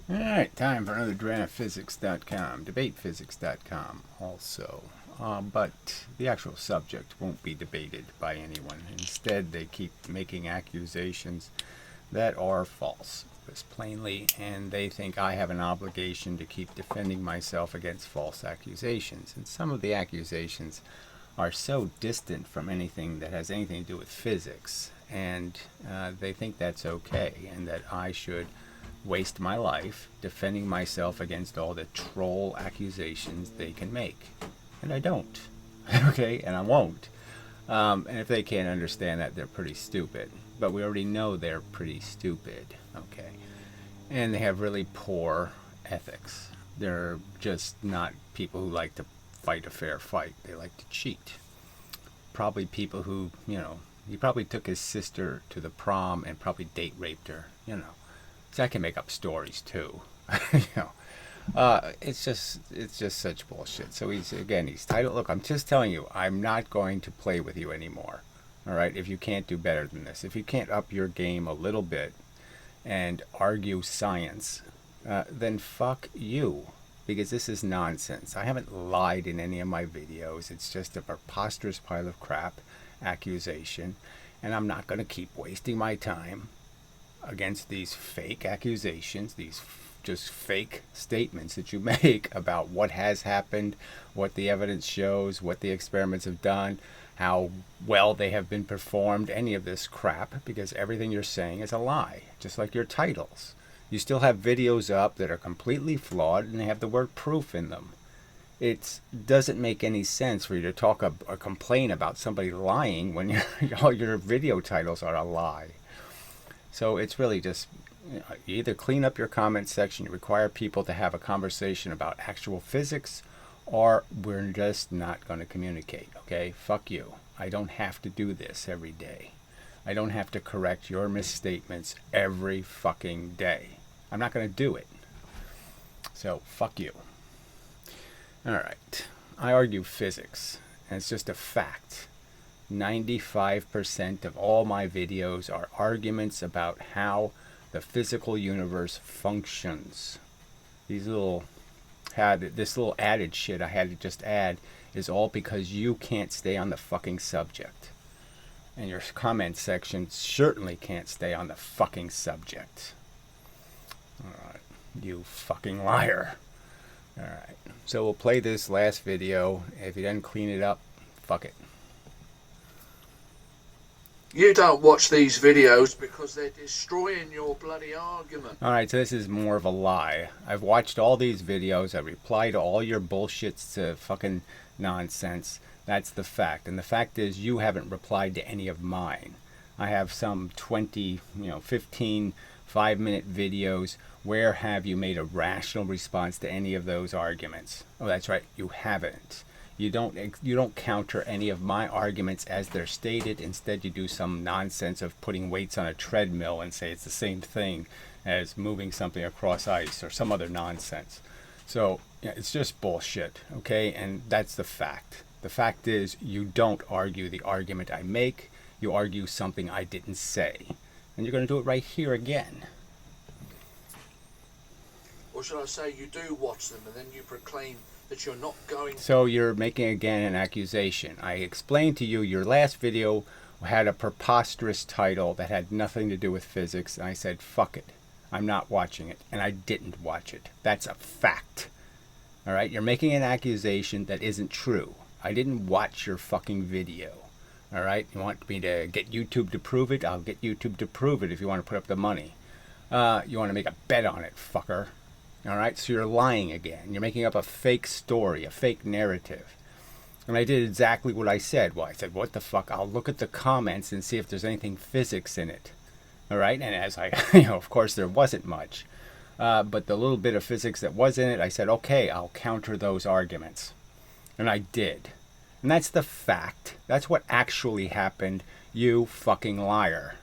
Alright, time for another DraftPhysics.com, debatephysics.com also. But the actual subject won't be debated by anyone. Instead, they keep making accusations that are false, just plainly, and they think I have an obligation to keep defending myself against false accusations. And some of the accusations are so distant from anything that has anything to do with physics, and they think that's okay, and that I should waste my life defending myself against all the troll accusations they can make. And I don't. Okay? And I won't. And if they can't understand that, they're pretty stupid. But we already know they're pretty stupid. Okay? And they have really poor ethics. They're just not people who like to fight a fair fight. They like to cheat. Probably people who, he probably took his sister to the prom and probably date raped her, So I can make up stories too. It's just such bullshit. So he's titled, look, I'm just telling you, I'm not going to play with you anymore. All right, if you can't do better than this, if you can't up your game a little bit and argue science, then fuck you, because this is nonsense. I haven't lied in any of my videos. It's just a preposterous pile of crap accusation, and I'm not going to keep wasting my time against these fake accusations, these just fake statements that you make about what has happened, what the evidence shows, what the experiments have done, how well they have been performed, any of this crap, because everything you're saying is a lie, just like your titles. You still have videos up that are completely flawed and they have the word proof in them. It doesn't make any sense for you to talk or complain about somebody lying when all your video titles are a lie. So it's really just, you either clean up your comment section, you require people to have a conversation about actual physics, or we're just not going to communicate, okay? Fuck you. I don't have to do this every day. I don't have to correct your misstatements every fucking day. I'm not going to do it. So, fuck you. Alright. I argue physics, and it's just a fact. 95% of all my videos are arguments about how the physical universe functions. This little added shit I had to just add is all because you can't stay on the fucking subject. And your comment section certainly can't stay on the fucking subject. Alright, you fucking liar. Alright, so we'll play this last video. If he doesn't clean it up, fuck it. You don't watch these videos because they're destroying your bloody argument. Alright, so this is more of a lie. I've watched all these videos. I reply to all your bullshits to fucking nonsense. That's the fact. And the fact is you haven't replied to any of mine. I have some 20, 15 5-minute videos. Where have you made a rational response to any of those arguments? Oh, that's right. You haven't. You don't counter any of my arguments as they're stated. Instead, you do some nonsense of putting weights on a treadmill and say it's the same thing as moving something across ice or some other nonsense. So it's just bullshit, okay? And that's the fact. The fact is you don't argue the argument I make. You argue something I didn't say. And you're going to do it right here again. Or should I say you do watch them and then you proclaim that you're not going... So you're making again an accusation. I explained to you your last video had a preposterous title that had nothing to do with physics, and I said, fuck it. I'm not watching it. And I didn't watch it. That's a fact. Alright? You're making an accusation that isn't true. I didn't watch your fucking video. Alright? You want me to get YouTube to prove it? I'll get YouTube to prove it if you want to put up the money. You want to make a bet on it, fucker. Alright, so you're lying again. You're making up a fake story, a fake narrative. And I did exactly what I said. Well, I said, what the fuck? I'll look at the comments and see if there's anything physics in it. Alright, and as I, of course there wasn't much. But the little bit of physics that was in it, I said, okay, I'll counter those arguments. And I did. And that's the fact. That's what actually happened, you fucking liar.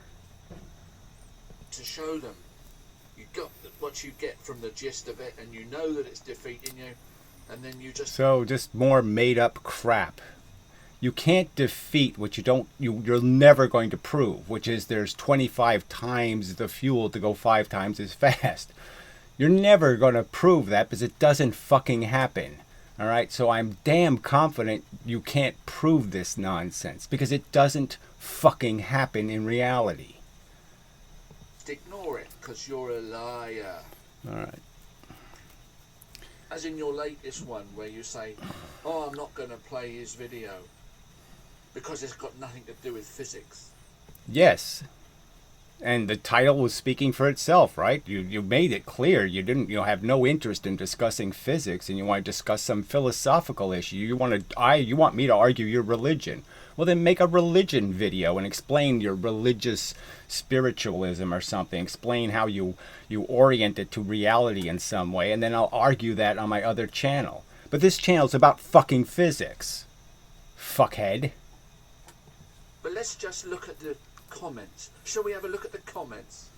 To show them. You got what you get from the gist of it, and you know that it's defeating you, and then you just... So, just more made-up crap. You can't defeat what you're never going to prove, which is there's 25 times the fuel to go 5 times as fast. You're never going to prove that because it doesn't fucking happen. All right? So I'm damn confident you can't prove this nonsense because it doesn't fucking happen in reality. Just ignore it, because you're a liar. All right. As in your latest one, where you say, oh, I'm not going to play his video because it's got nothing to do with physics. Yes. And the title was speaking for itself, right? You made it clear you didn't have no interest in discussing physics, and you want to discuss some philosophical issue. You want me to argue your religion. Well, then make a religion video and explain your religious spiritualism or something. Explain how you orient it to reality in some way, and then I'll argue that on my other channel. But this channel's about fucking physics. Fuckhead. But let's just look at the comments. Shall we have a look at the comments?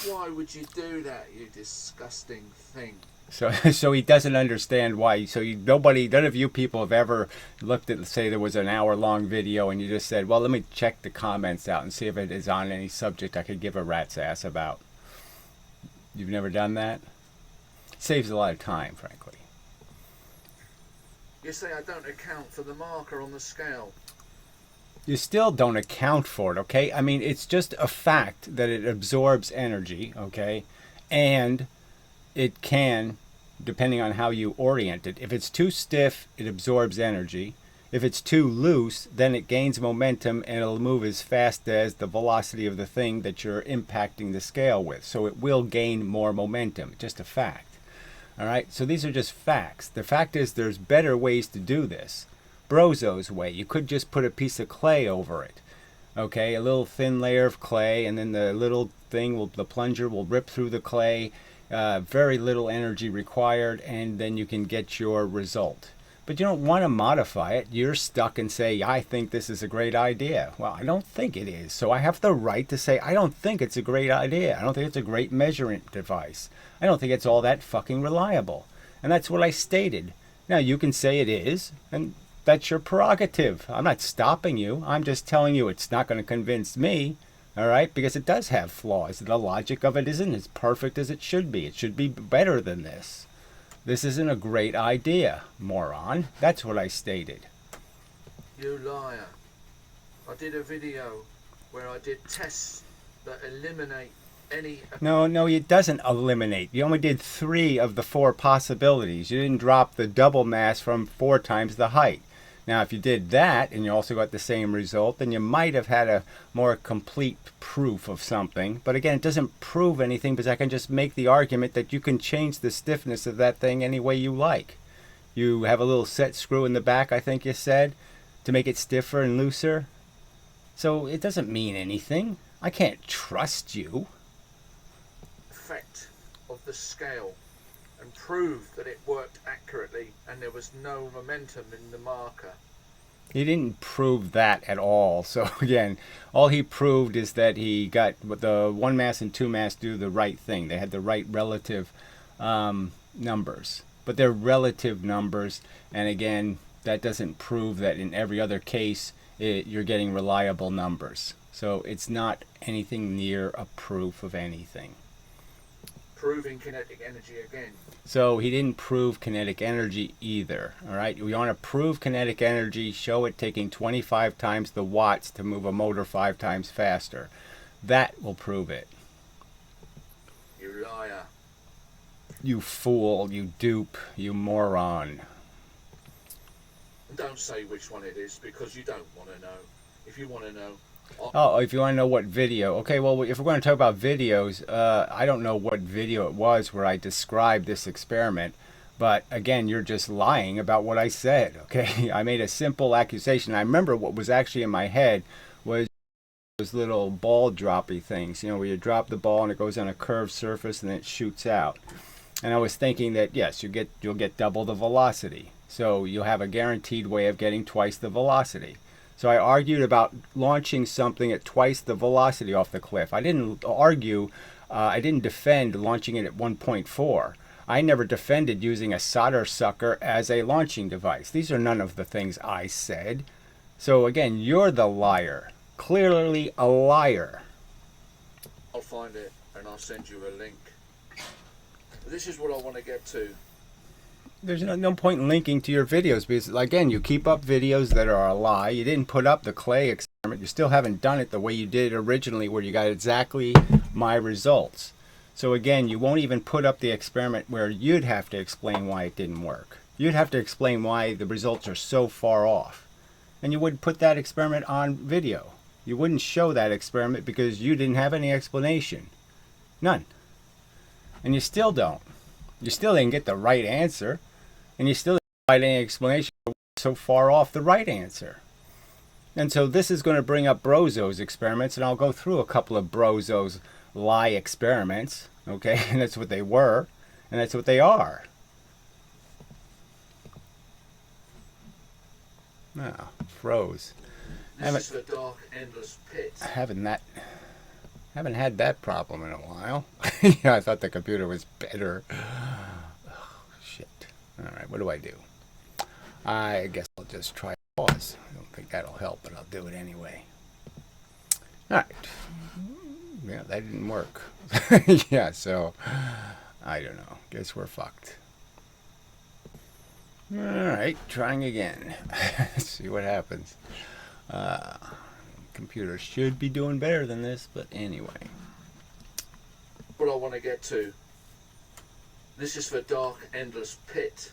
Why would you do that, you disgusting thing? So he doesn't understand why. So none of you people have ever looked at, say there was an hour-long video and you just said, well, let me check the comments out and see if it is on any subject I could give a rat's ass about. You've never done that? It saves a lot of time, frankly. You say I don't account for the marker on the scale. You still don't account for it, okay? I mean, it's just a fact that it absorbs energy, okay? And it can, depending on how you orient it. If it's too stiff, it absorbs energy. If it's too loose, then it gains momentum and it'll move as fast as the velocity of the thing that you're impacting the scale with. So it will gain more momentum, just a fact. All right? So these are just facts. The fact is there's better ways to do this. Brozo's way. You could just put a piece of clay over it. Okay, a little thin layer of clay, and then the little thing, the plunger will rip through the clay. Very little energy required, and then you can get your result. But you don't want to modify it. You're stuck and say, I think this is a great idea. Well, I don't think it is. So I have the right to say, I don't think it's a great idea. I don't think it's a great measurement device. I don't think it's all that fucking reliable. And that's what I stated. Now, you can say it is, and that's your prerogative. I'm not stopping you. I'm just telling you it's not going to convince me, all right? Because it does have flaws. The logic of it isn't as perfect as it should be. It should be better than this. This isn't a great idea, moron. That's what I stated. You liar. I did a video where I did tests that eliminate any... No, it doesn't eliminate. You only did 3 of the 4 possibilities. You didn't drop the double mass from 4 times the height. Now, if you did that, and you also got the same result, then you might have had a more complete proof of something. But again, it doesn't prove anything because I can just make the argument that you can change the stiffness of that thing any way you like. You have a little set screw in the back, I think you said, to make it stiffer and looser. So it doesn't mean anything. I can't trust you. Effect of the scale and proved that it worked accurately and there was no momentum in the marker. He didn't prove that at all. So again, all he proved is that he got the 1 mass and 2 mass do the right thing. They had the right relative numbers. But they're relative numbers, and again, that doesn't prove that in every other case you're getting reliable numbers. So it's not anything near a proof of anything. Proving kinetic energy again. So he didn't prove kinetic energy either. All right, we want to prove kinetic energy, show it taking 25 times the watts to move a motor 5 times faster. That will prove it. You liar. You fool, you dupe, you moron. Don't say which one it is because you don't want to know. If you want to know, oh, if you want to know what video. Okay, well, if we're going to talk about videos, I don't know what video it was where I described this experiment. But again, you're just lying about what I said, okay? I made a simple accusation. I remember what was actually in my head was those little ball droppy things, where you drop the ball and it goes on a curved surface and then it shoots out. And I was thinking that, yes, you'll get double the velocity. So you'll have a guaranteed way of getting twice the velocity. So I argued about launching something at twice the velocity off the cliff. I didn't defend launching it at 1.4. I never defended using a solder sucker as a launching device. These are none of the things I said. So again, you're the liar. Clearly a liar. I'll find it and I'll send you a link. This is what I want to get to. There's no point in linking to your videos because, again, you keep up videos that are a lie. You didn't put up the clay experiment. You still haven't done it the way you did it originally, where you got exactly my results. So again, you won't even put up the experiment where you'd have to explain why it didn't work. You'd have to explain why the results are so far off. And you wouldn't put that experiment on video. You wouldn't show that experiment because you didn't have any explanation. None. And you still don't. You still didn't get the right answer. And you still didn't provide any explanation for what's so far off the right answer. And so this is going to bring up Brozo's experiments, and I'll go through a couple of Brozo's lie experiments, okay? And that's what they were, and that's what they are. Oh, froze. This is the dark, endless pit. Haven't had that problem in a while. Yeah, I thought the computer was better. Oh, shit. All right, what do I do? I guess I'll just try pause. I don't think that'll help, but I'll do it anyway. All right. Yeah, that didn't work. Yeah, so I don't know. Guess we're fucked. All right, trying again. See what happens. Computer should be doing better than this, but anyway. What I want to get to. This is the dark, endless pit.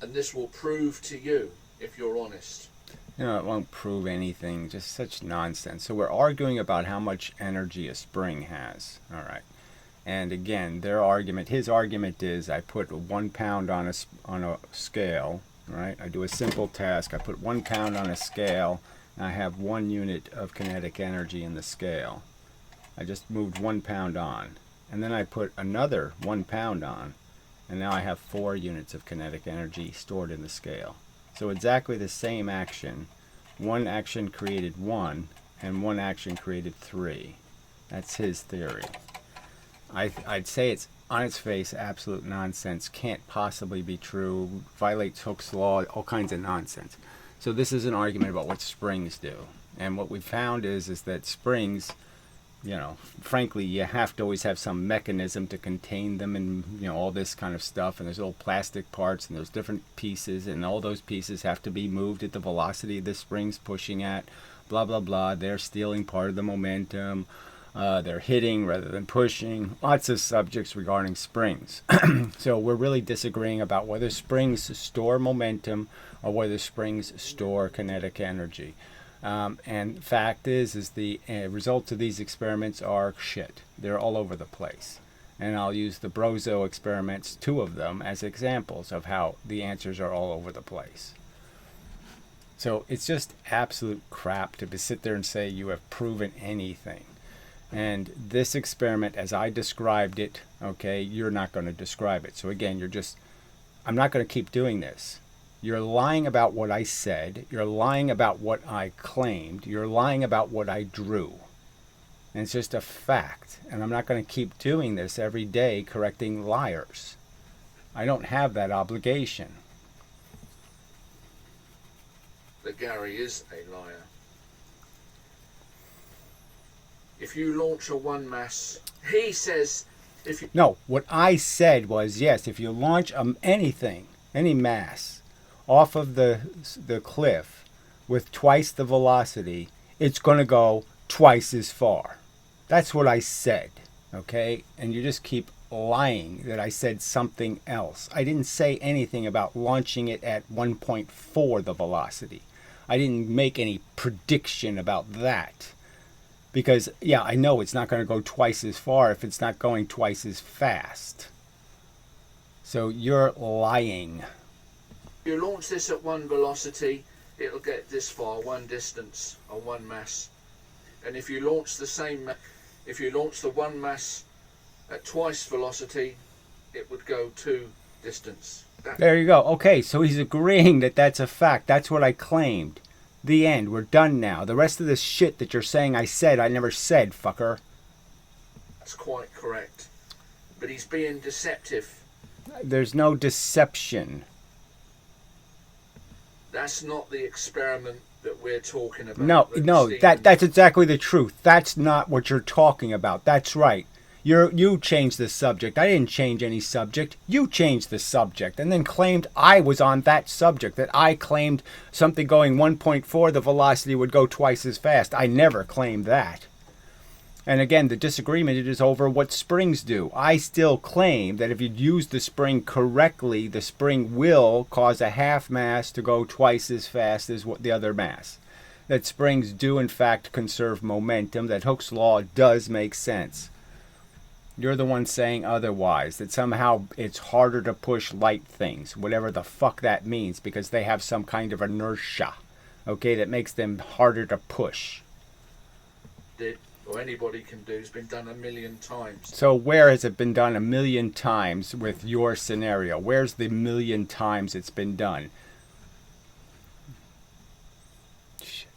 And this will prove to you, if you're honest. You know, it won't prove anything. Just such nonsense. So we're arguing about how much energy a spring has. All right. And again, his argument is I put 1 pound on a scale, right? I do a simple task. I put 1 pound on a scale, and I have 1 unit of kinetic energy in the scale. I just moved 1 pound on. And then I put another 1 pound on, and now I have 4 units of kinetic energy stored in the scale. So exactly the same action. One action created 1, and one action created 3. That's his theory. I'd say it's on its face absolute nonsense, can't possibly be true, violates Hooke's law, all kinds of nonsense. So this is an argument about what springs do. And what we found is that springs, you know, frankly, you have to always have some mechanism to contain them and, you know, all this kind of stuff. And there's little plastic parts and there's different pieces, and all those pieces have to be moved at the velocity the spring's pushing at, blah, blah, blah. They're stealing part of the momentum. They're hitting rather than pushing. Lots of subjects regarding springs. So we're really disagreeing about whether springs store momentum or whether springs store kinetic energy. And fact is the results of these experiments are shit. They're all over the place. And I'll use the Brozo experiments, 2 of them, as examples of how the answers are all over the place. So it's just absolute crap to sit there and say you have proven anything. And this experiment, as I described it, okay, you're not going to describe it. So again, I'm not going to keep doing this. You're lying about what I said. You're lying about what I claimed. You're lying about what I drew. And it's just a fact. And I'm not going to keep doing this every day, correcting liars. I don't have that obligation. That Gary is a liar. If you launch a one mass, he says, if you... No, what I said was, yes, if you launch anything, any mass, off of the cliff with twice the velocity, it's going to go twice as far. That's what I said, okay? And you just keep lying that I said something else. I didn't say anything about launching it at 1.4 the velocity. I didn't make any prediction about that. Because, yeah, I know it's not going to go twice as far if it's not going twice as fast. So you're lying. You launch this at 1 velocity, it'll get this far, 1 distance on 1 mass. And if you launch the 1 mass at twice velocity, it would go 2 distance. There you go. Okay, so he's agreeing that that's a fact. That's what I claimed. The end. We're done now. The rest of this shit that you're saying I said, I never said, fucker. That's quite correct. But he's being deceptive. There's no deception. That's not the experiment that we're talking about. No, that's exactly the truth. That's not what you're talking about. That's right. You changed the subject. I didn't change any subject. You changed the subject and then claimed I was on that subject, that I claimed something going 1.4, the velocity would go twice as fast. I never claimed that. And again, the disagreement is over what springs do. I still claim that if you use the spring correctly, the spring will cause a half mass to go twice as fast as what the other mass. That springs do in fact conserve momentum, that Hooke's law does make sense. You're the one saying otherwise, that somehow it's harder to push light things, whatever the fuck that means, because they have some kind of inertia, okay, that makes them harder to push. Or anybody can do, has been done a million times. So where has it been done a million times with your scenario? Where's the million times it's been done? Shit.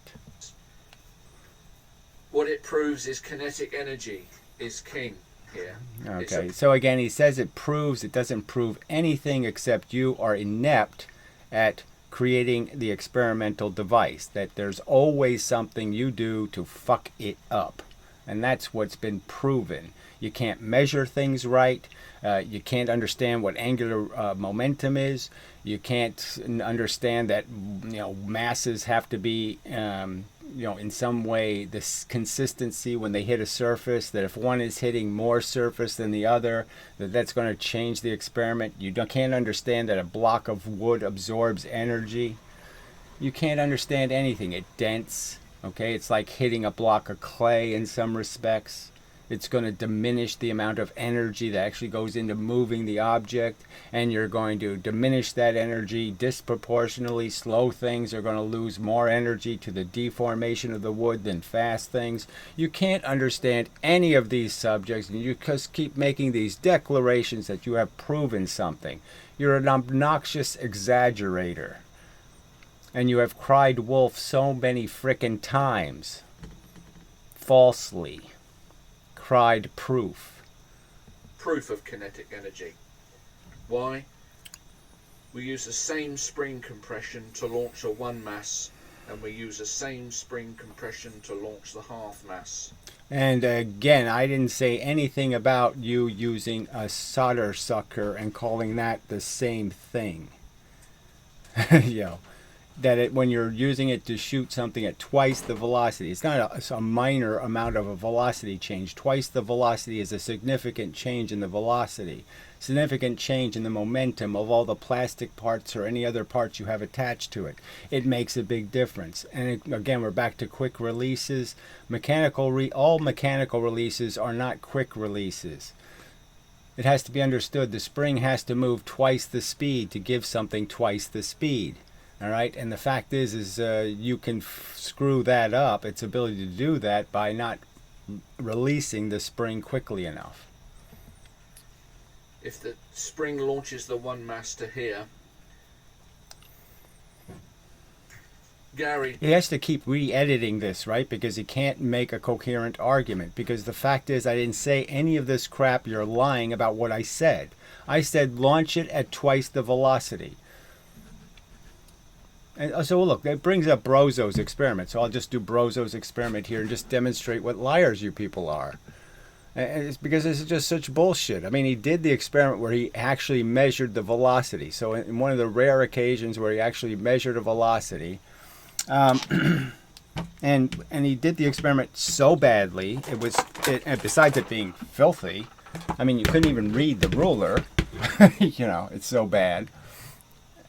What it proves is kinetic energy is king here. Okay, so again, he says it proves, it doesn't prove anything except you are inept at creating the experimental device, that there's always something you do to fuck it up. And that's what's been proven. You can't measure things right. You can't understand what angular momentum is. You can't understand that masses have to be in some way this consistency when they hit a surface. That if one is hitting more surface than the other, that's going to change the experiment. You can't understand that a block of wood absorbs energy. You can't understand anything. It dents. Okay, it's like hitting a block of clay in some respects. It's going to diminish the amount of energy that actually goes into moving the object, and you're going to diminish that energy disproportionately. Slow things are going to lose more energy to the deformation of the wood than fast things. You can't understand any of these subjects, and you just keep making these declarations that you have proven something. You're an obnoxious exaggerator. And you have cried wolf so many frickin' times. Falsely. Cried proof. Proof of kinetic energy. Why? We use the same spring compression to launch a one mass, and we use the same spring compression to launch the half mass. And again, I didn't say anything about you using a solder sucker and calling that the same thing. That when you're using it to shoot something at twice the velocity, it's not a minor amount of a velocity change. Twice the velocity is a significant change in the velocity, significant change in the momentum of all the plastic parts or any other parts you have attached to it. It makes a big difference. And again, we're back to quick releases. All mechanical releases are not quick releases. It has to be understood the spring has to move twice the speed to give something twice the speed. All right, and the fact is you can screw that up, its ability to do that, by not releasing the spring quickly enough. If the spring launches the one mass to here, Gary... He has to keep re-editing this, right? Because he can't make a coherent argument. Because the fact is, I didn't say any of this crap. You're lying about what I said. I said launch it at twice the velocity. And so look, that brings up Brozo's experiment. So I'll just do Brozo's experiment here and just demonstrate what liars you people are. And it's because this is just such bullshit. I mean, he did the experiment where he actually measured the velocity. So in one of the rare occasions where he actually measured a velocity, and he did the experiment so badly, and besides it being filthy, I mean, you couldn't even read the ruler. It's so bad.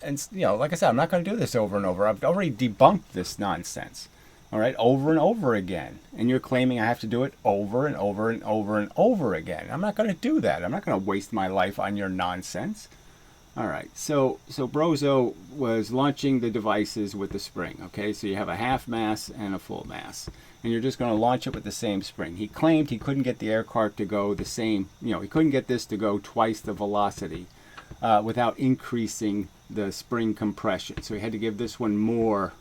And, like I said, I'm not going to do this over and over. I've already debunked this nonsense, all right, over and over again. And you're claiming I have to do it over and over and over and over again. I'm not going to do that. I'm not going to waste my life on your nonsense. All right, so Brozo was launching the devices with the spring, okay? So you have a half mass and a full mass. And you're just going to launch it with the same spring. He claimed he couldn't get the air cart to go the same, he couldn't get this to go twice the velocity without increasing the spring compression. So he had to give this one more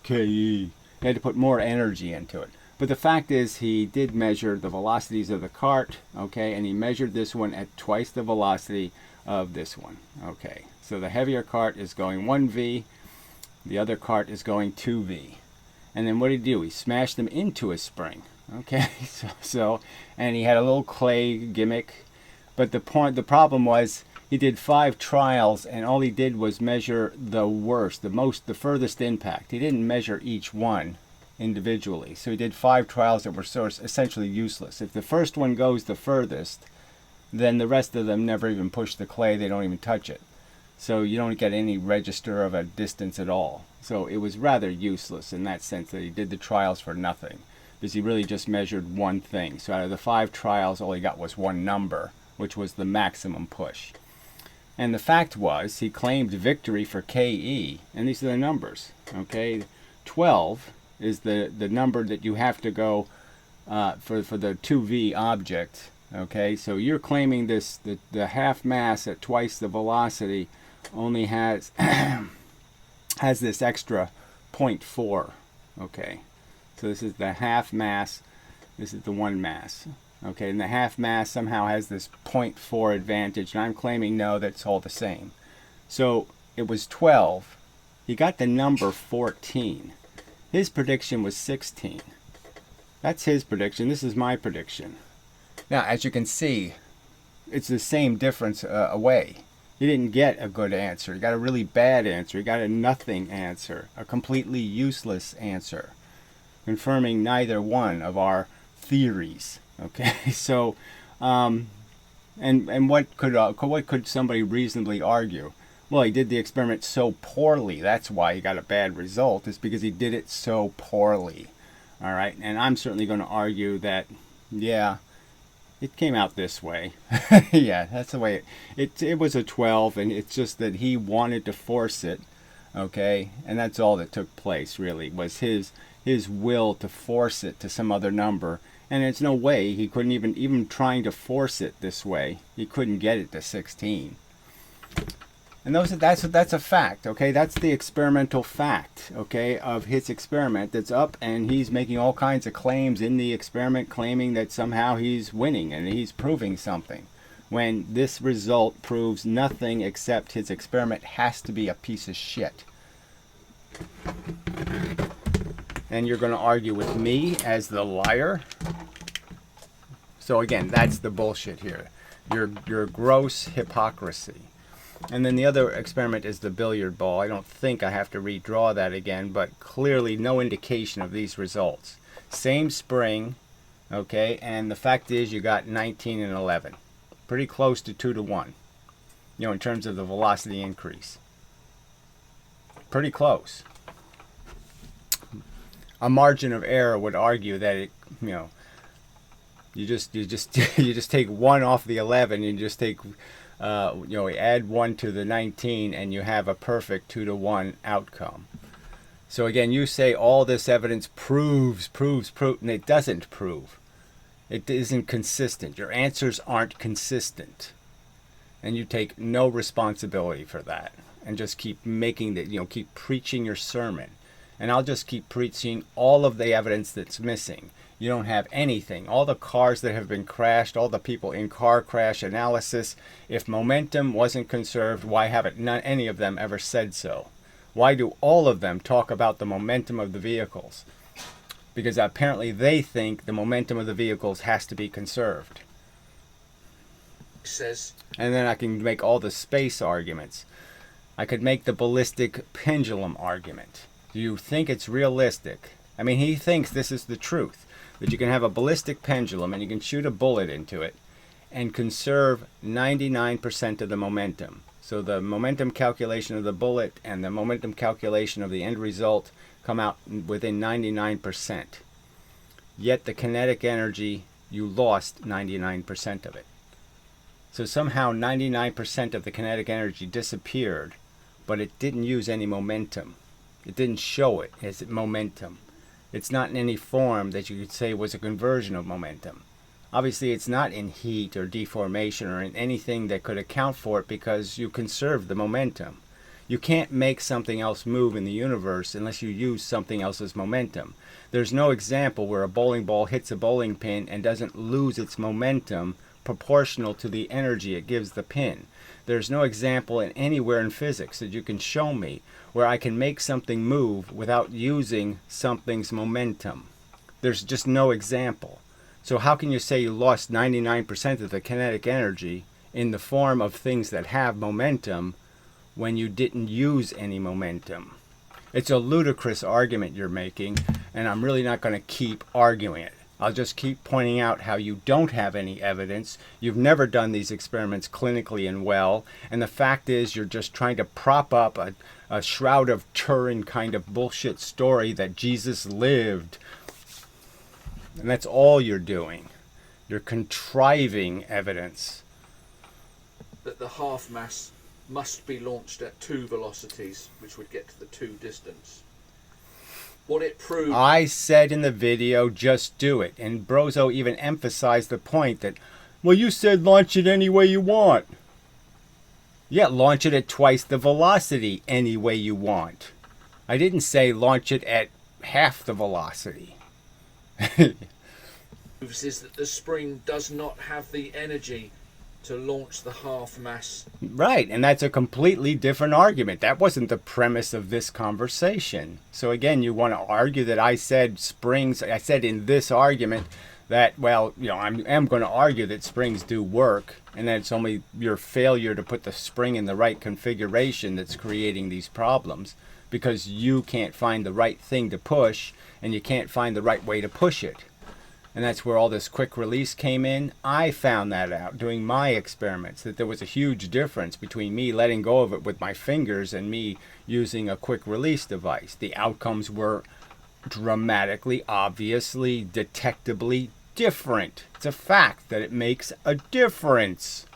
KE. He had to put more energy into it. But the fact is he did measure the velocities of the cart, okay, and he measured this one at twice the velocity of this one, okay. So the heavier cart is going 1V, the other cart is going 2V. And then what did he do? He smashed them into a spring, Okay, and he had a little clay gimmick, but the problem was he did 5 trials, and all he did was measure the worst, the furthest impact. He didn't measure each one individually. So he did 5 trials that were essentially useless. If the first one goes the furthest, then the rest of them never even push the clay. They don't even touch it. So you don't get any register of a distance at all. So it was rather useless in that sense that he did the trials for nothing, because he really just measured one thing. So out of the 5 trials, all he got was one number, which was the maximum push. And the fact was, he claimed victory for KE, and these are the numbers. Okay, 12 is the number that you have to go for the 2v object. Okay, so you're claiming the half mass at twice the velocity only has has this extra 0.4. Okay, so this is the half mass, this is the 1 mass. Okay, and the half mass somehow has this 0.4 advantage, and I'm claiming no, that's all the same. So it was 12. He got the number 14. His prediction was 16. That's his prediction. This is my prediction. Now, as you can see, it's the same difference away. He didn't get a good answer. He got a really bad answer. He got a nothing answer, a completely useless answer, confirming neither one of our theories. Okay, so, and what could somebody reasonably argue? Well, he did the experiment so poorly. That's why he got a bad result. It's because he did it so poorly. All right, and I'm certainly going to argue that, yeah, it came out this way. Yeah, that's the way it was a 12, and it's just that he wanted to force it. Okay, and that's all that took place. Really, was his will to force it to some other number. And there's no way he couldn't even trying to force it this way, he couldn't get it to 16. And that's a fact, okay? That's the experimental fact, okay, of his experiment that's up, and he's making all kinds of claims in the experiment, claiming that somehow he's winning and he's proving something, when this result proves nothing except his experiment has to be a piece of shit. And you're going to argue with me as the liar? So again, that's the bullshit here. Your gross hypocrisy. And then the other experiment is the billiard ball. I don't think I have to redraw that again, but clearly no indication of these results. Same spring, okay, and the fact is you got 19 and 11. Pretty close to 2 to 1, you know, in terms of the velocity increase. Pretty close. A margin of error would argue that it, you know, you just take 1 off the 11, and you just take add 1 to the 19, and you have a perfect 2 to 1 outcome. So again, you say all this evidence proves, and it doesn't prove. It isn't consistent. Your answers aren't consistent, and you take no responsibility for that, and just keep making keep preaching your sermon. And I'll just keep preaching all of the evidence that's missing. You don't have anything. All the cars that have been crashed, all the people in car crash analysis, if momentum wasn't conserved, why haven't any of them ever said so? Why do all of them talk about the momentum of the vehicles? Because apparently they think the momentum of the vehicles has to be conserved. And then I can make all the space arguments. I could make the ballistic pendulum argument. Do you think it's realistic? I mean, he thinks this is the truth, that you can have a ballistic pendulum and you can shoot a bullet into it and conserve 99% of the momentum. So the momentum calculation of the bullet and the momentum calculation of the end result come out within 99%. Yet the kinetic energy, you lost 99% of it. So somehow 99% of the kinetic energy disappeared, but it didn't use any momentum. It didn't show it as momentum. It's not in any form that you could say was a conversion of momentum. Obviously, it's not in heat or deformation or in anything that could account for it, because you conserve the momentum. You can't make something else move in the universe unless you use something else's momentum. There's no example where a bowling ball hits a bowling pin and doesn't lose its momentum proportional to the energy it gives the pin. There's no example anywhere in physics that you can show me where I can make something move without using something's momentum. There's just no example. So how can you say you lost 99% of the kinetic energy in the form of things that have momentum when you didn't use any momentum? It's a ludicrous argument you're making, and I'm really not going to keep arguing it. I'll just keep pointing out how you don't have any evidence. You've never done these experiments clinically and well, and the fact is you're just trying to prop up a Shroud of Turin kind of bullshit story that Jesus lived. And that's all you're doing. You're contriving evidence. That the half mass must be launched at 2 velocities, which would get to the 2 distance. What it proved... I said in the video, just do it. And Brozo even emphasized the point that, well, you said launch it any way you want. Yeah, launch it at twice the velocity any way you want. I didn't say launch it at half the velocity. Is that the spring does not have the energy to launch the half mass. Right, and that's a completely different argument. That wasn't the premise of this conversation. So again, you want to argue that I said springs, I said in this argument that, well, you know, I am going to argue that springs do work, and that it's only your failure to put the spring in the right configuration that's creating these problems, because you can't find the right thing to push, and you can't find the right way to push it. And that's where all this quick release came in. I found that out doing my experiments, that there was a huge difference between me letting go of it with my fingers and me using a quick release device. The outcomes were dramatically, obviously, detectably different. It's a fact that it makes a difference.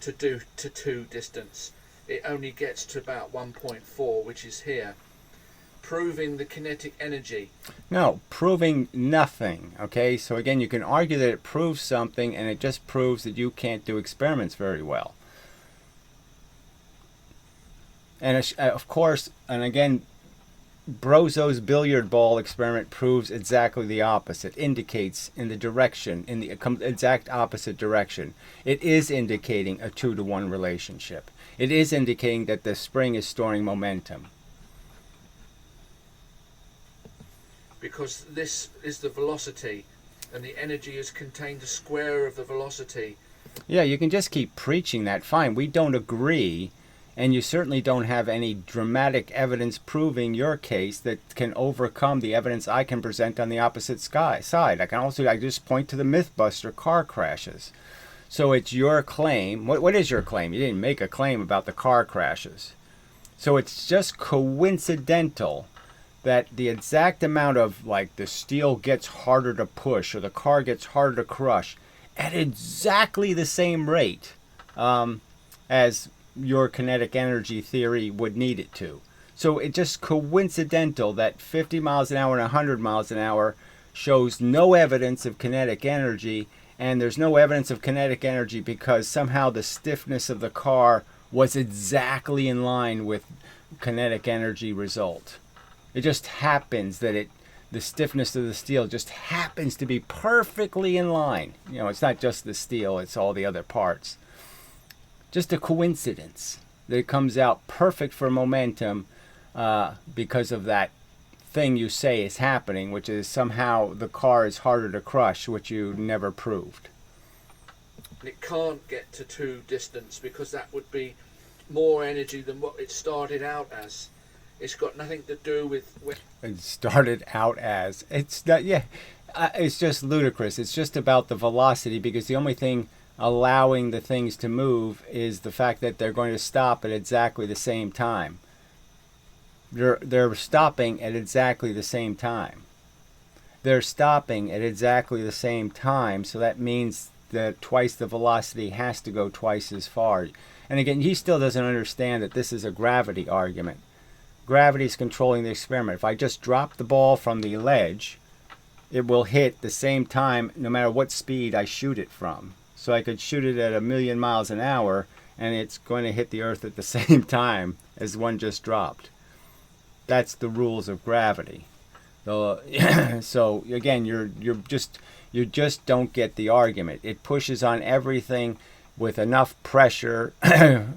To 2 distance, it only gets to about 1.4, which is here. Proving the kinetic energy. No, proving nothing. Okay, so again, you can argue that it proves something, and it just proves that you can't do experiments very well. And of course, and again, Brozo's billiard ball experiment proves exactly the opposite. Indicates in the direction, in the exact opposite direction. It is indicating a 2-to-1 relationship. It is indicating that the spring is storing momentum. Because this is the velocity, and the energy is contained the square of the velocity. Yeah, you can just keep preaching that. Fine, we don't agree, and you certainly don't have any dramatic evidence proving your case that can overcome the evidence I can present on the opposite side. I just point to the Mythbuster car crashes. So it's your claim. What is your claim? You didn't make a claim about the car crashes. So it's just coincidental that the exact amount of, like, the steel gets harder to push or the car gets harder to crush at exactly the same rate as your kinetic energy theory would need it to. So it's just coincidental that 50 miles an hour and 100 miles an hour shows no evidence of kinetic energy, and there's no evidence of kinetic energy because somehow the stiffness of the car was exactly in line with kinetic energy result. It just happens that the stiffness of the steel just happens to be perfectly in line. You know, it's not just the steel, it's all the other parts. Just a coincidence that it comes out perfect for momentum because of that thing you say is happening, which is somehow the car is harder to crush, which you never proved. It can't get to 2 distance because that would be more energy than what it started out as. It's got nothing to do with... It started out as... It's not, yeah, it's just ludicrous. It's just about the velocity, because the only thing allowing the things to move is the fact that they're going to stop at exactly the same time. They're stopping at exactly the same time. They're stopping at exactly the same time, so that means that twice the velocity has to go twice as far. And again, he still doesn't understand that this is a gravity argument. Gravity is controlling the experiment. If I just drop the ball from the ledge, it will hit the same time no matter what speed I shoot it from. So I could shoot it at 1,000,000 miles an hour, and it's going to hit the earth at the same time as one just dropped. That's the rules of gravity. So again, you just don't get the argument. It pushes on everything with enough pressure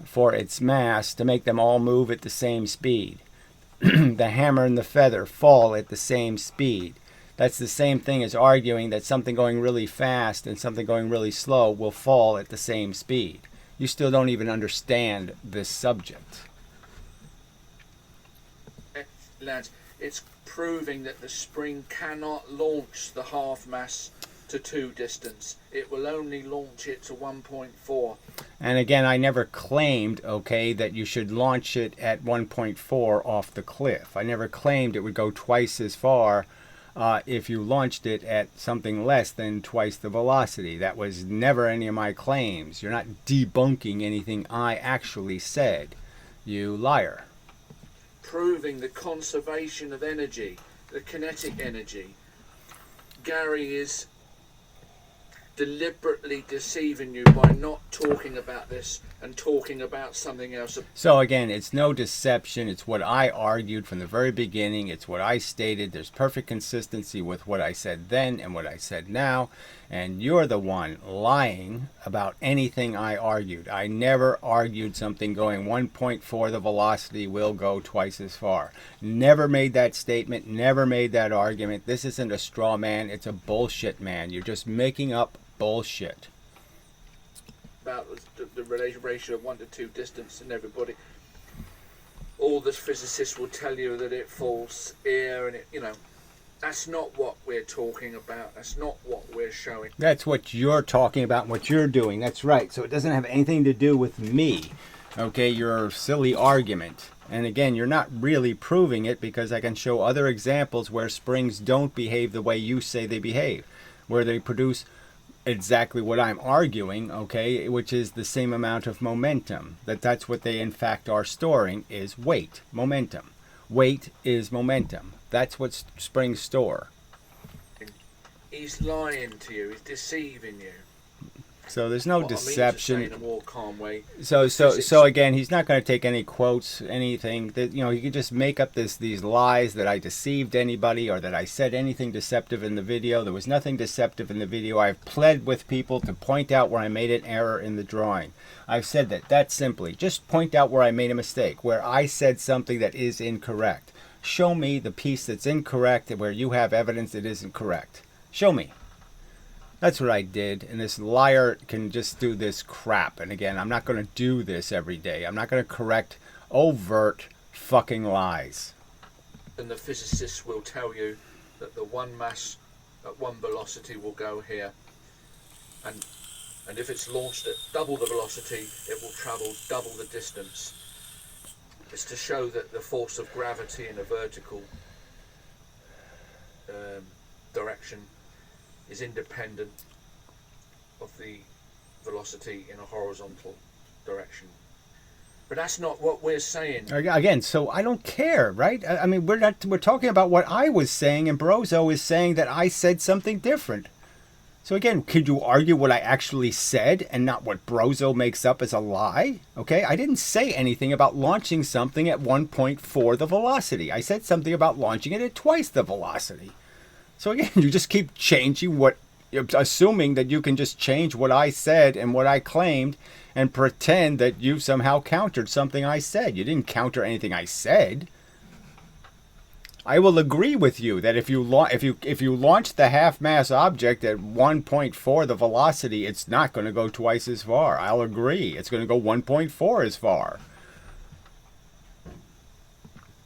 for its mass to make them all move at the same speed. The hammer and the feather fall at the same speed. That's the same thing as arguing that something going really fast and something going really slow will fall at the same speed. You still don't even understand this subject. Lads, it's proving that the spring cannot launch the half mass to 2 distance. It will only launch it to 1.4. And again, I never claimed, okay, that you should launch it at 1.4 off the cliff. I never claimed it would go twice as far if you launched it at something less than twice the velocity. That was never any of my claims. You're not debunking anything I actually said, you liar. Proving the conservation of energy, the kinetic energy. Gary is deliberately deceiving you by not talking about this and talking about something else. So again, it's no deception. It's what I argued from the very beginning. It's what I stated. There's perfect consistency with what I said then and what I said now. And you're the one lying about anything I argued. I never argued something going 1.4 the velocity will go twice as far. Never made that statement. Never made that argument. This isn't a straw man. It's a bullshit man. You're just making up bullshit. About the ratio of 1 to 2 distance, and everybody, all the physicists will tell you that it falls here, and it, you know, that's not what we're talking about. That's not what we're showing. That's what you're talking about and what you're doing. That's right. So it doesn't have anything to do with me. Okay, your silly argument. And again, you're not really proving it, because I can show other examples where springs don't behave the way you say they behave, where they produce exactly what I'm arguing, okay, which is the same amount of momentum. That's what they in fact are storing, is weight, momentum. Weight is momentum. That's what springs store. He's lying to you. He's deceiving you. So there's no deception. I mean to say in a more calm way. So again, he's not going to take any quotes, anything. That, you know, he could just make up these lies that I deceived anybody or that I said anything deceptive in the video. There was nothing deceptive in the video. I've pled with people to point out where I made an error in the drawing. I've said that simply. Just point out where I made a mistake, where I said something that is incorrect. Show me the piece that's incorrect and where you have evidence it isn't correct. Show me. That's what I did, and this liar can just do this crap. And again, I'm not going to do this every day. I'm not going to correct overt fucking lies. And the physicists will tell you that the one mass at one velocity will go here, and if it's launched at double the velocity, it will travel double the distance. It's to show that the force of gravity in a vertical direction is independent of the velocity in a horizontal direction. But that's not what we're saying. Again, so I don't care, right? I mean, we're talking about what I was saying, and Brozo is saying that I said something different. So again, could you argue what I actually said and not what Brozo makes up as a lie? Okay, I didn't say anything about launching something at 1.4 the velocity. I said something about launching it at twice the velocity. So again, you just keep changing what, assuming that you can just change what I said and what I claimed and pretend that you somehow countered something I said. You didn't counter anything I said. I will agree with you that if you launch the half-mass object at 1.4 the velocity, it's not going to go twice as far. I'll agree. It's going to go 1.4 as far.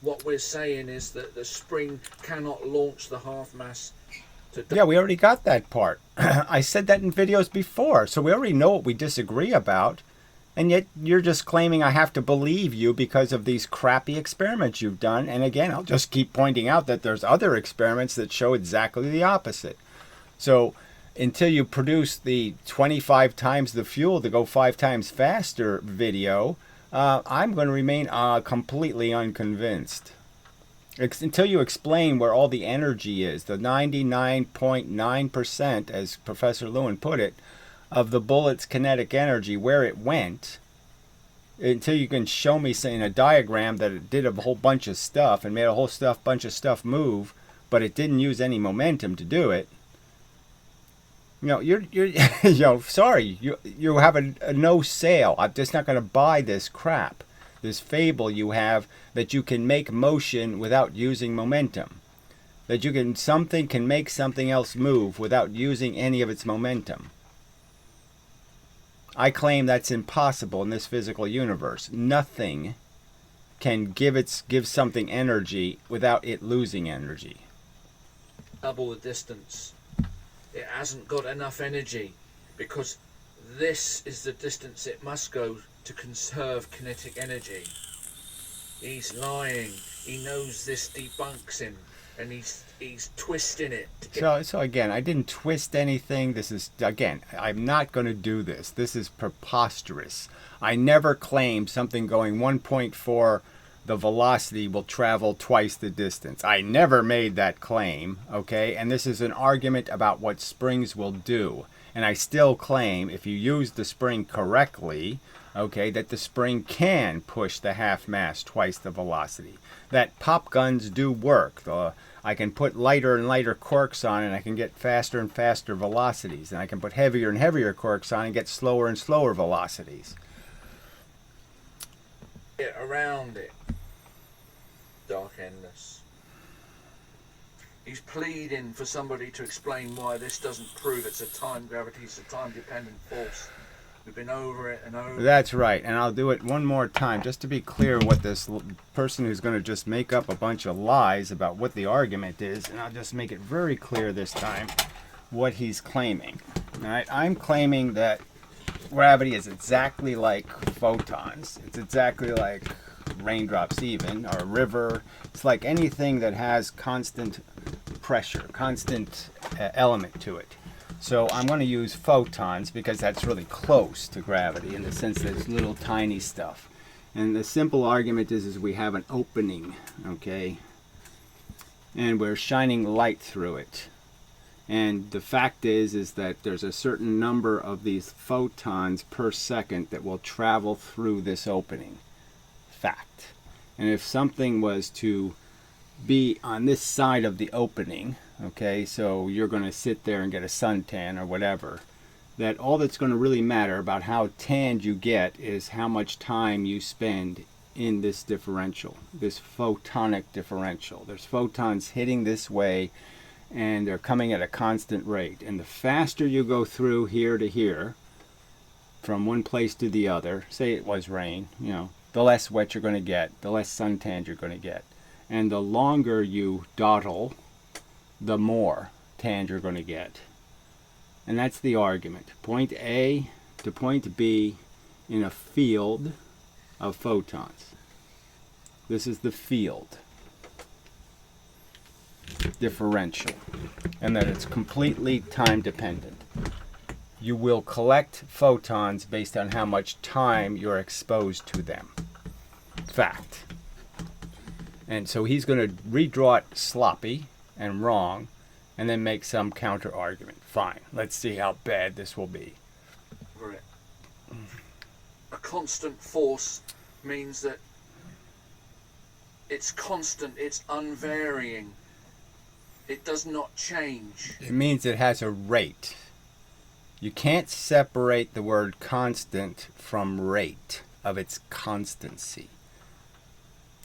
What we're saying is that the spring cannot launch the half-mass to... Yeah, we already got that part. I said that in videos before, so we already know what we disagree about. And yet you're just claiming I have to believe you because of these crappy experiments you've done. And again, I'll just keep pointing out that there's other experiments that show exactly the opposite. So until you produce the 25 times the fuel to go 5 times faster video, I'm going to remain completely unconvinced. Until you explain where all the energy is, the 99.9%, as Professor Lewin put it, of the bullet's kinetic energy, where it went, until you can show me in a diagram that it did a whole bunch of stuff and made a whole bunch of stuff move, but it didn't use any momentum to do it. You know, you're you know, sorry, you have a no sale. I'm just not going to buy this crap, this fable you have that you can make motion without using momentum. That something can make something else move without using any of its momentum. I claim that's impossible in this physical universe. Nothing can give something energy without it losing energy. Double the distance. It hasn't got enough energy because this is the distance it must go to conserve kinetic energy. He's lying. He knows this debunks him, and he's twisting it. So again, I didn't twist anything. This is, again, I'm not going to do this. This is preposterous. I never claimed something going 1.4 the velocity will travel twice the distance. I never made that claim, okay? And this is an argument about what springs will do. And I still claim if you use the spring correctly, okay, that the spring can push the half mass twice the velocity. That pop guns do work. I can put lighter and lighter corks on and I can get faster and faster velocities. And I can put heavier and heavier corks on and get slower and slower velocities. Get around it. Dark endless. He's pleading for somebody to explain why this doesn't prove it's a time gravity, it's a time dependent force. We've been over it and over. That's right, and I'll do it one more time just to be clear what this person who's going to just make up a bunch of lies about what the argument is, and I'll just make it very clear this time what he's claiming. All right, I'm claiming that gravity is exactly like photons. It's exactly like raindrops even, or a river. It's like anything that has constant pressure, constant element to it. So I'm going to use photons because that's really close to gravity in the sense that it's little tiny stuff. And the simple argument is we have an opening, okay? And we're shining light through it. And the fact is that there's a certain number of these photons per second that will travel through this opening. Fact. And if something was to be on this side of the opening, okay, so you're going to sit there and get a suntan or whatever, that all that's going to really matter about how tanned you get is how much time you spend in this differential, this photonic differential. There's photons hitting this way and they're coming at a constant rate, and the faster you go through here to here from one place to the other, say it was rain, you know, the less wet you're going to get, the less suntanned you're going to get. And the longer you dawdle, the more tanned you're going to get. And that's the argument. Point A to point B in a field of photons. This is the field differential. And that it's completely time dependent. You will collect photons based on how much time you're exposed to them. Fact. And so he's going to redraw it sloppy and wrong and then make some counter argument. Fine. Let's see how bad this will be. A constant force means that it's constant, it's unvarying. It does not change. It means it has a rate. You can't separate the word constant from rate of its constancy.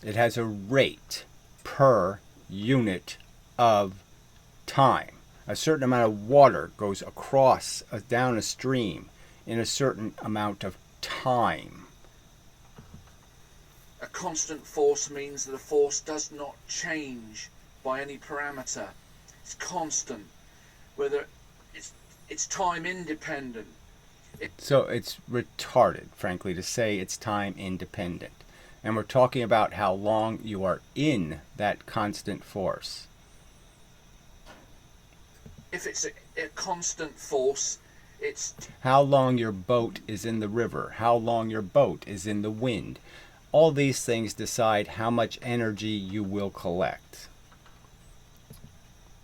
It has a rate per unit of time. A certain amount of water goes across, down a stream in a certain amount of time. A constant force means that the force does not change by any parameter. It's constant. Whether it's time independent. So it's retarded, frankly, to say it's time independent. And we're talking about how long you are in that constant force. If it's a constant force, it's how long your boat is in the river, how long your boat is in the wind. All these things decide how much energy you will collect.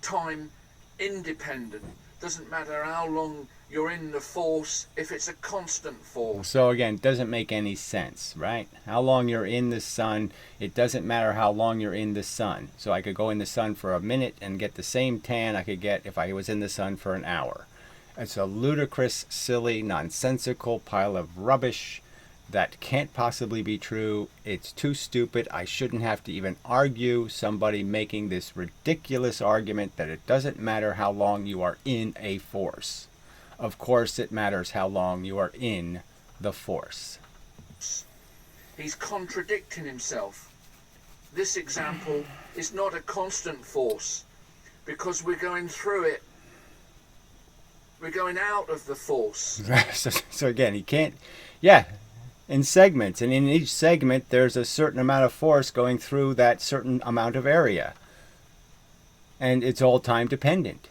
Time independent. Doesn't matter how long you're in the force if it's a constant force. So again, it doesn't make any sense, right? How long you're in the sun, it doesn't matter how long you're in the sun. So I could go in the sun for a minute and get the same tan I could get if I was in the sun for an hour. It's a ludicrous, silly, nonsensical pile of rubbish That can't possibly be true. It's too stupid. I shouldn't have to even argue somebody making this ridiculous argument that it doesn't matter how long you are in a force. Of course it matters how long you are in the force. He's contradicting himself. This example is not a constant force because we're going through it. We're going out of the force. So again, he can't, yeah, in segments. And in each segment, there's a certain amount of force going through that certain amount of area. And it's all time dependent.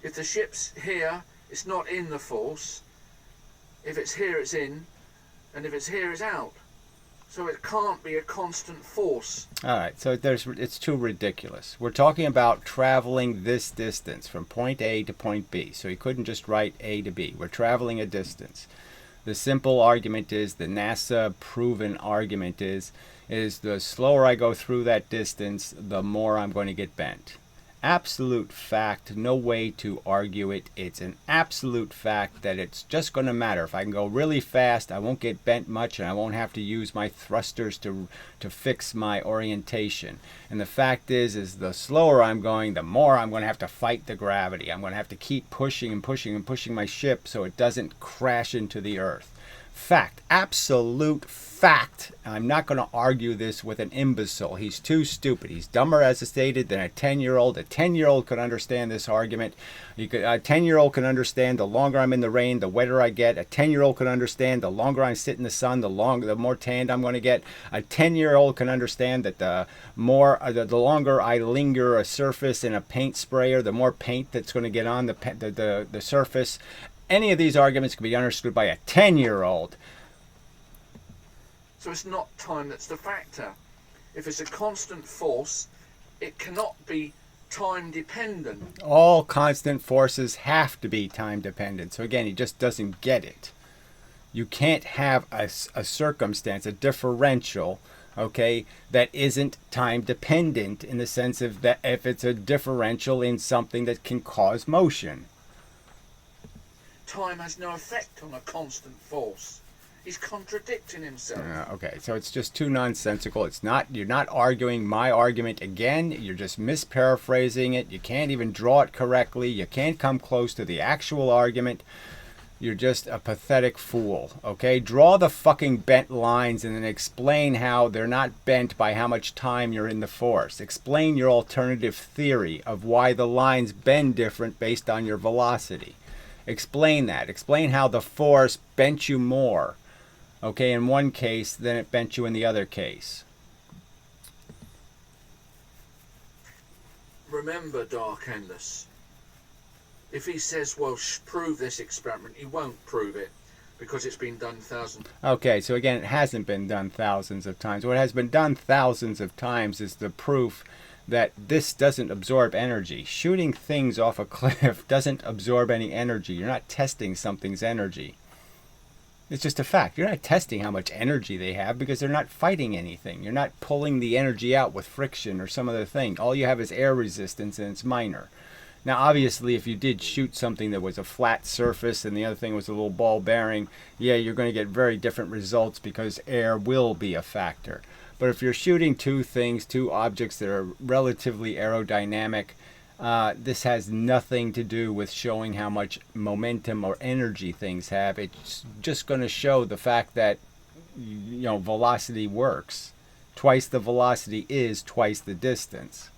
If the ship's here, it's not in the force. If it's here, it's in. And if it's here, it's out. So it can't be a constant force. All right, so it's too ridiculous. We're talking about traveling this distance from point A to point B. So he couldn't just write A to B. We're traveling a distance. The simple argument is, the NASA proven argument is the slower I go through that distance, the more I'm going to get bent. Absolute fact, no way to argue it. It's an absolute fact that it's just going to matter. If I can go really fast, I won't get bent much, and I won't have to use my thrusters to fix my orientation. And the fact is the slower I'm going, the more I'm going to have to fight the gravity. I'm going to have to keep pushing and pushing and pushing my ship so it doesn't crash into the earth. Fact, absolute fact. I'm not going to argue this with an imbecile. He's too stupid. He's dumber, as I stated, than a 10-year-old. A 10-year-old could understand this argument. A 10-year-old can understand the longer I'm in the rain, the wetter I get. A 10-year-old can understand the longer I sit in the sun, the more tanned I'm going to get. A 10-year-old can understand that the longer I linger a surface in a paint sprayer, the more paint that's going to get on the surface. Any of these arguments can be understood by a 10-year-old. So it's not time that's the factor. If it's a constant force, it cannot be time dependent. All constant forces have to be time dependent. So again, he just doesn't get it. You can't have a circumstance, a differential, okay, that isn't time dependent, in the sense of that if it's a differential in something that can cause motion. Time has no effect on a constant force. He's contradicting himself. Okay, so it's just too nonsensical. You're not arguing my argument again. You're just misparaphrasing it. You can't even draw it correctly. You can't come close to the actual argument. You're just a pathetic fool, okay? Draw the fucking bent lines and then explain how they're not bent by how much time you're in the force. Explain your alternative theory of why the lines bend different based on your velocity. Explain that. Explain how the force bent you more, okay, in one case than it bent you in the other case. Remember, Dark Endless, if he says, well, prove this experiment, he won't prove it because it's been done thousands. Okay, so again, it hasn't been done thousands of times. What has been done thousands of times is the proof that this doesn't absorb energy. Shooting things off a cliff doesn't absorb any energy. You're not testing something's energy. It's just a fact. You're not testing how much energy they have because they're not fighting anything. You're not pulling the energy out with friction or some other thing. All you have is air resistance, and it's minor. Now, obviously, if you did shoot something that was a flat surface and the other thing was a little ball bearing, yeah, you're going to get very different results because air will be a factor. But if you're shooting two objects that are relatively aerodynamic, this has nothing to do with showing how much momentum or energy things have. It's just going to show the fact that, velocity works. Twice the velocity is twice the distance.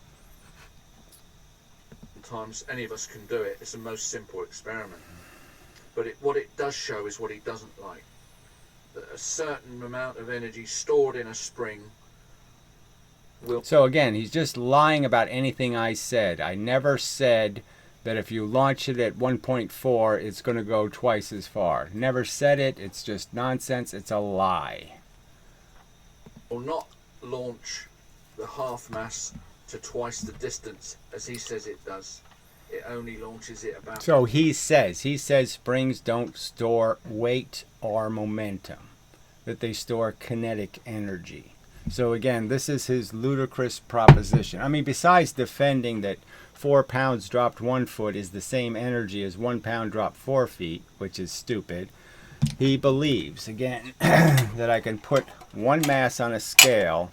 Sometimes any of us can do it. It's the most simple experiment. But what it does show is what he doesn't like. That a certain amount of energy stored in a spring will... So again, he's just lying about anything I said. I never said that if you launch it at 1.4, it's going to go twice as far. Never said it. It's just nonsense. It's a lie. Will not launch the half mass to twice the distance as he says it does. It only launches it about... So he says springs don't store weight or momentum, that they store kinetic energy. So again, this is his ludicrous proposition. I mean, besides defending that 4 pounds dropped 1 foot is the same energy as 1 pound dropped 4 feet, which is stupid, He believes, again, that I can put one mass on a scale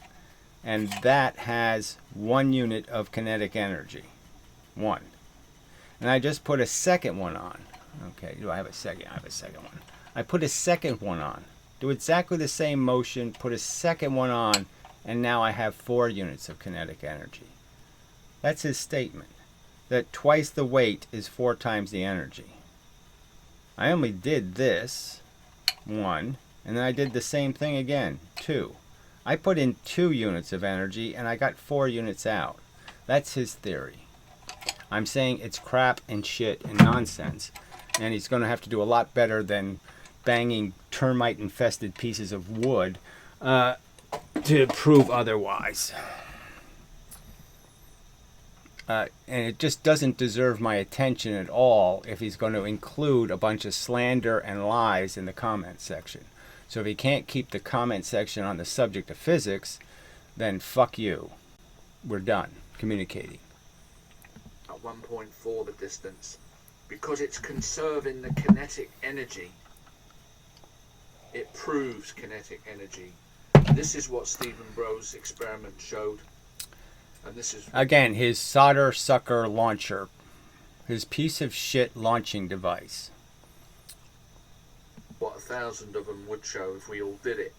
and that has 1 unit of kinetic energy. 1. And I just put a second one on. Okay, do I have a second? I have a second one. I put a second one on. Do exactly the same motion, put a second one on, and now I have 4 units of kinetic energy. That's his statement. That twice the weight is 4 times the energy. I only did this, 1, and then I did the same thing again, 2. I put in 2 units of energy and I got 4 units out. That's his theory. I'm saying it's crap and shit and nonsense, and he's going to have to do a lot better than banging termite-infested pieces of wood to prove otherwise. And it just doesn't deserve my attention at all if he's going to include a bunch of slander and lies in the comment section. So if he can't keep the comment section on the subject of physics, then fuck you. We're done communicating. At 1.4 the distance, because it's conserving the kinetic energy, it proves kinetic energy. This is what Stephen Bro's experiment showed. And this is again his solder sucker launcher, his piece of shit launching device. What 1,000 of them would show if we all did it.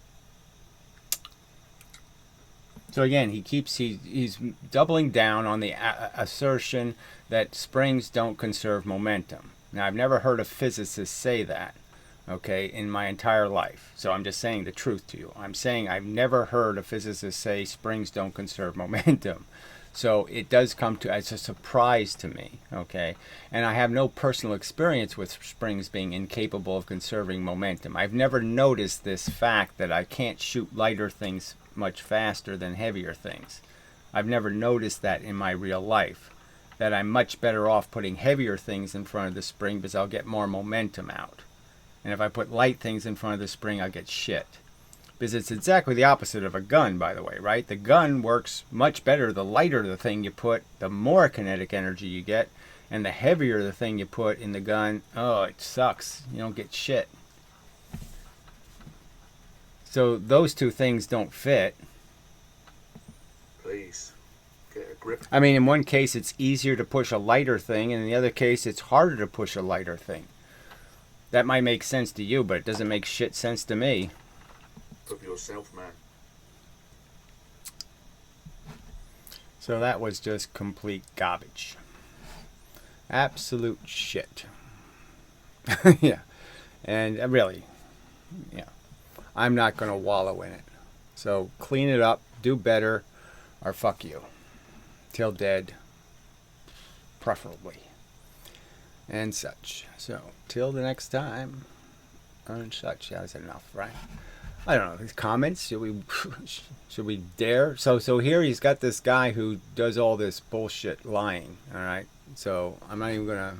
So again, he's doubling down on the assertion that springs don't conserve momentum. Now, I've never heard a physicist say that, okay, in my entire life. So I'm just saying the truth to you. I'm saying I've never heard a physicist say springs don't conserve momentum. So it does come to as a surprise to me, okay? And I have no personal experience with springs being incapable of conserving momentum. I've never noticed this fact that I can't shoot lighter things much faster than heavier things. I've never noticed that in my real life, that I'm much better off putting heavier things in front of the spring because I'll get more momentum out. And if I put light things in front of the spring, I'll get shit. Because it's exactly the opposite of a gun, by the way, right? The gun works much better. The lighter the thing you put, the more kinetic energy you get. And the heavier the thing you put in the gun, oh, it sucks. You don't get shit. So those two things don't fit. Please, get a grip. I mean, in one case, it's easier to push a lighter thing, and in the other case, it's harder to push a lighter thing. That might make sense to you, but it doesn't make shit sense to me. Of yourself, man. So that was just complete garbage. Absolute shit. Yeah. And really, yeah. I'm not going to wallow in it. So clean it up, do better, or fuck you. Till dead, preferably. And such. So, till the next time, and such. That's enough, right? I don't know. His comments? Should we dare? So here he's got this guy who does all this bullshit lying. All right. So I'm not even gonna,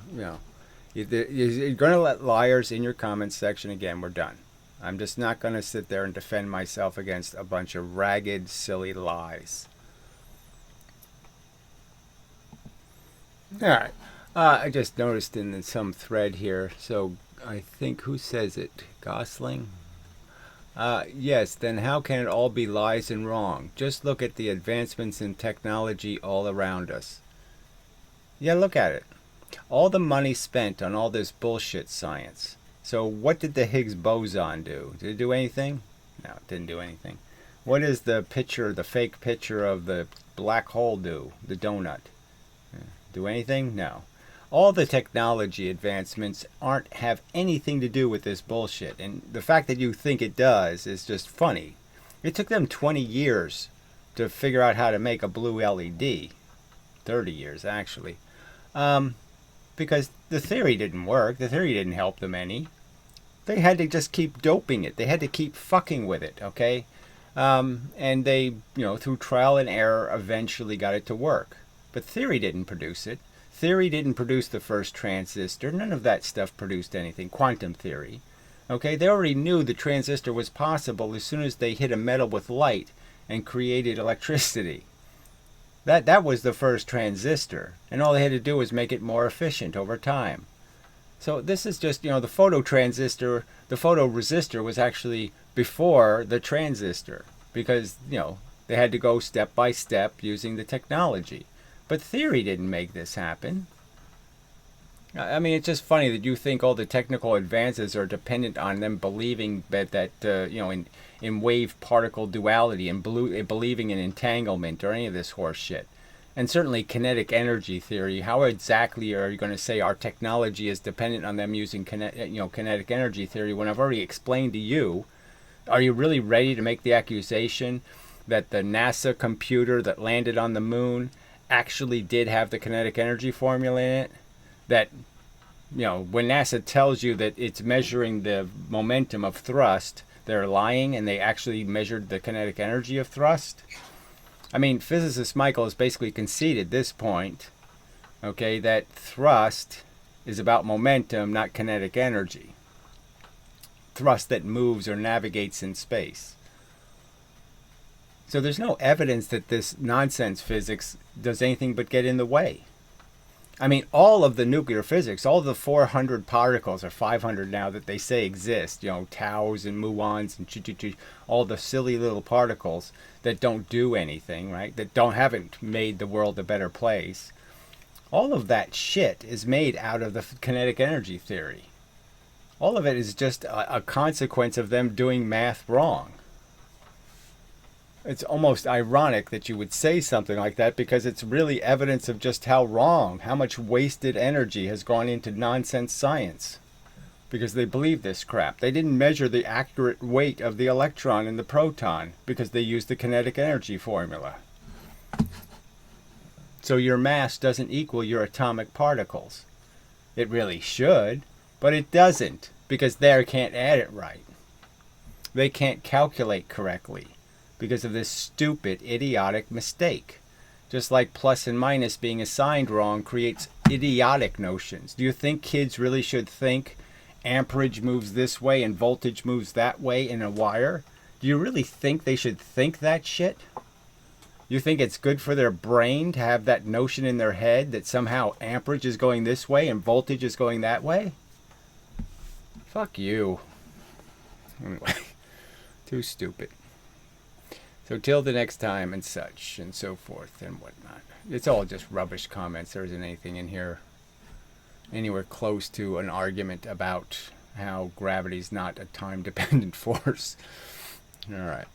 you're gonna let liars in your comments section again. We're done. I'm just not gonna sit there and defend myself against a bunch of ragged, silly lies. All right. I just noticed in some thread here. So I think who says it? Gosling. Yes, then how can it all be lies and wrong? Just look at the advancements in technology all around us. Yeah, look at it. All the money spent on all this bullshit science. So what did the Higgs boson do? Did it do anything? No, it didn't do anything. What does the picture, the fake picture of the black hole do? The donut. Do anything? No. All the technology advancements have anything to do with this bullshit. And the fact that you think it does is just funny. It took them 20 years to figure out how to make a blue LED. 30 years, actually. Because the theory didn't work. The theory didn't help them any. They had to just keep doping it. They had to keep fucking with it, okay? And they, through trial and error, eventually got it to work. But theory didn't produce it. Theory didn't produce the first transistor. None of that stuff produced anything. Quantum theory. Okay, they already knew the transistor was possible as soon as they hit a metal with light and created electricity. That was the first transistor. And all they had to do was make it more efficient over time. So this is just, the phototransistor, the photoresistor was actually before the transistor because, they had to go step by step using the technology. But theory didn't make this happen. I mean, it's just funny that you think all the technical advances are dependent on them believing that in wave particle duality and believing in entanglement or any of this horse shit. And certainly kinetic energy theory. How exactly are you going to say our technology is dependent on them using kinetic energy theory when I've already explained to you? Are you really ready to make the accusation that the NASA computer that landed on the moon actually did have the kinetic energy formula in it? That, when NASA tells you that it's measuring the momentum of thrust, they're lying and they actually measured the kinetic energy of thrust? I mean, physicist Michael has basically conceded this point, okay, that thrust is about momentum, not kinetic energy. Thrust that moves or navigates in space. So there's no evidence that this nonsense physics does anything but get in the way. I mean, all of the nuclear physics, all of the 400 particles or 500 now that they say exist, taus and muons and all the silly little particles that don't do anything, right? That haven't made the world a better place. All of that shit is made out of the kinetic energy theory. All of it is just a consequence of them doing math wrong. It's almost ironic that you would say something like that because it's really evidence of just how wrong, how much wasted energy has gone into nonsense science. Because they believe this crap. They didn't measure the accurate weight of the electron and the proton because they used the kinetic energy formula. So your mass doesn't equal your atomic particles. It really should, but it doesn't because they can't add it right. They can't calculate correctly because of this stupid, idiotic mistake. Just like plus and minus being assigned wrong creates idiotic notions. Do you think kids really should think amperage moves this way and voltage moves that way in a wire? Do you really think they should think that shit? You think it's good for their brain to have that notion in their head that somehow amperage is going this way and voltage is going that way? Fuck you. Anyway, too stupid. So till the next time and such and so forth and whatnot. It's all just rubbish comments. There isn't anything in here anywhere close to an argument about how gravity's not a time-dependent force. All right.